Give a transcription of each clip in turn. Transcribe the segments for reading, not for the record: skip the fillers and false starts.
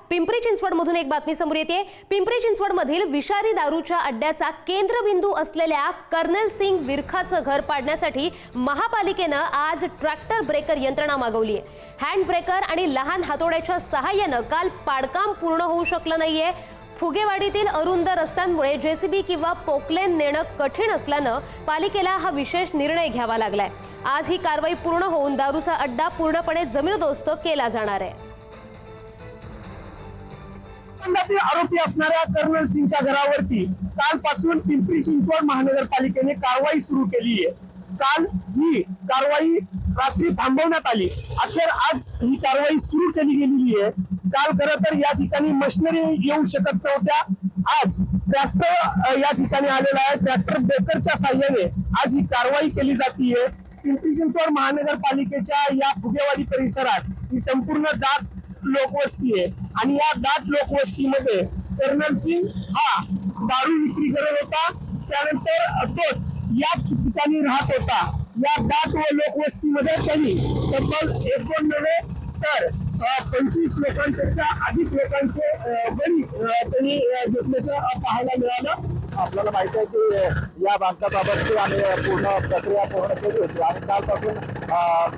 पिंपरी चिंचवडमधून एक बातमी समोर येते। पिंपरी चिंचवडमधील विषारी दारूच्या अड्ड्याचा केंद्रबिंदू असलेल्या कर्नल सिंग विरखाचं घर पाडण्यासाठी महापालिकेनं आज ट्रॅक्टर ब्रेकर यंत्रणा मागवली आहे। हँड ब्रेकर आणि लहान हातोड्याच्या सहाय्यानं काल पाडकाम पूर्ण होऊ शकलं नाहीये। फुगेवाडीतील अरुंद रस्त्यांमुळे जेसीबी किंवा पोकलेन नेणं कठीण असल्यानं पालिकेला हा विशेष निर्णय घ्यावा लागलाय। आज ही कारवाई पूर्ण होऊन दारूचा अड्डा पूर्णपणे जमीरदोस्त केला जाणार आहे। आरोपी असणाऱ्या कर्नल सिंगच्या घरावरती कालपासून पिंपरी चिंचवड महानगरपालिकेने कारवाई सुरू केली आहे। काल ही कारवाई रात्री थांबवण्यात आली, अखेर आज ही कारवाई सुरू केली गेलेली आहे। काल खरं तर या ठिकाणी मशिनरी येऊ शकत नव्हत्या, आज ट्रॅक्टर या ठिकाणी आलेला आहे। ट्रॅक्टर ब्रेकरच्या साहाय्याने आज ही कारवाई केली जातीये। पिंपरी चिंचवड महानगरपालिकेच्या या फुगेवाडी परिसरात ही संपूर्ण दाट लोकवस्ती आहे आणि या दाट लोकवस्तीमध्ये कर्नल सिंग हा दारू विक्री करत होता, त्यानंतर तोच याच ठिकाणी राहत होता। या दाट व लोकवस्तीमध्ये त्यांनी तब्बल 1-2 नव्हे तर 25 लोकांपेक्षा अधिक लोकांचे बळी त्यांनी घेतल्याचं पाहायला मिळालं। आपल्याला माहिती आहे की या बांधकामाबाबतची आम्ही पूर्ण प्रक्रिया पूर्ण केली होती आणि कालपासून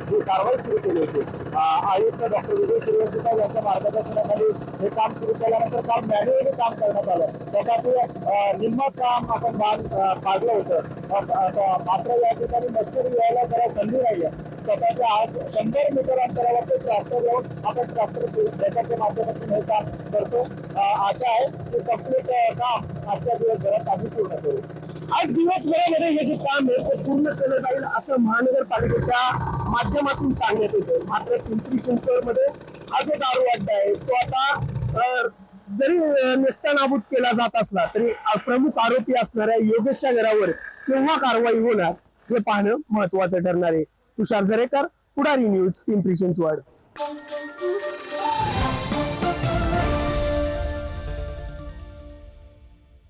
ही कारवाई सुरू केली होती। आयुक्त डॉक्टर विजय सूर्यवंशी यांच्या मार्गदर्शनाखाली हे काम सुरू केल्यानंतर काल मॅन्युअली काम करण्यात आलं। तथापि निम्म काम आपण पाडलं होतं, मात्र या ठिकाणी मशिनरी यायला जरा संधी नाही आहे। तथापि आज 100 मीटर अंतरावर ते ट्रॅक्टर येऊन आपण ट्रॅक्टर ब्रेकरच्या माध्यमातून हे काम करतो। आशा आहे की कंप्लीट काम आजच्या दिवसभरात आम्ही पूर्ण करू। आज दिवसभरामध्ये हे जे काम आहे ते पूर्ण केलं जाईल असं महानगरपालिकेच्या माध्यमातून सांगण्यात येतं। मात्र पिंपरी चिंचवडमध्ये हा जो दारू अड्डा आहे तो आता जरी नेस्तनाबूत केला जात असला तरी प्रमुख आरोपी असणाऱ्या योगेशच्या घरावर केव्हा कारवाई होणार हे पाहणं महत्वाचं ठरणार आहे। तुषार झरेकर, पुढारी न्यूज, पिंपरी चिंचवड।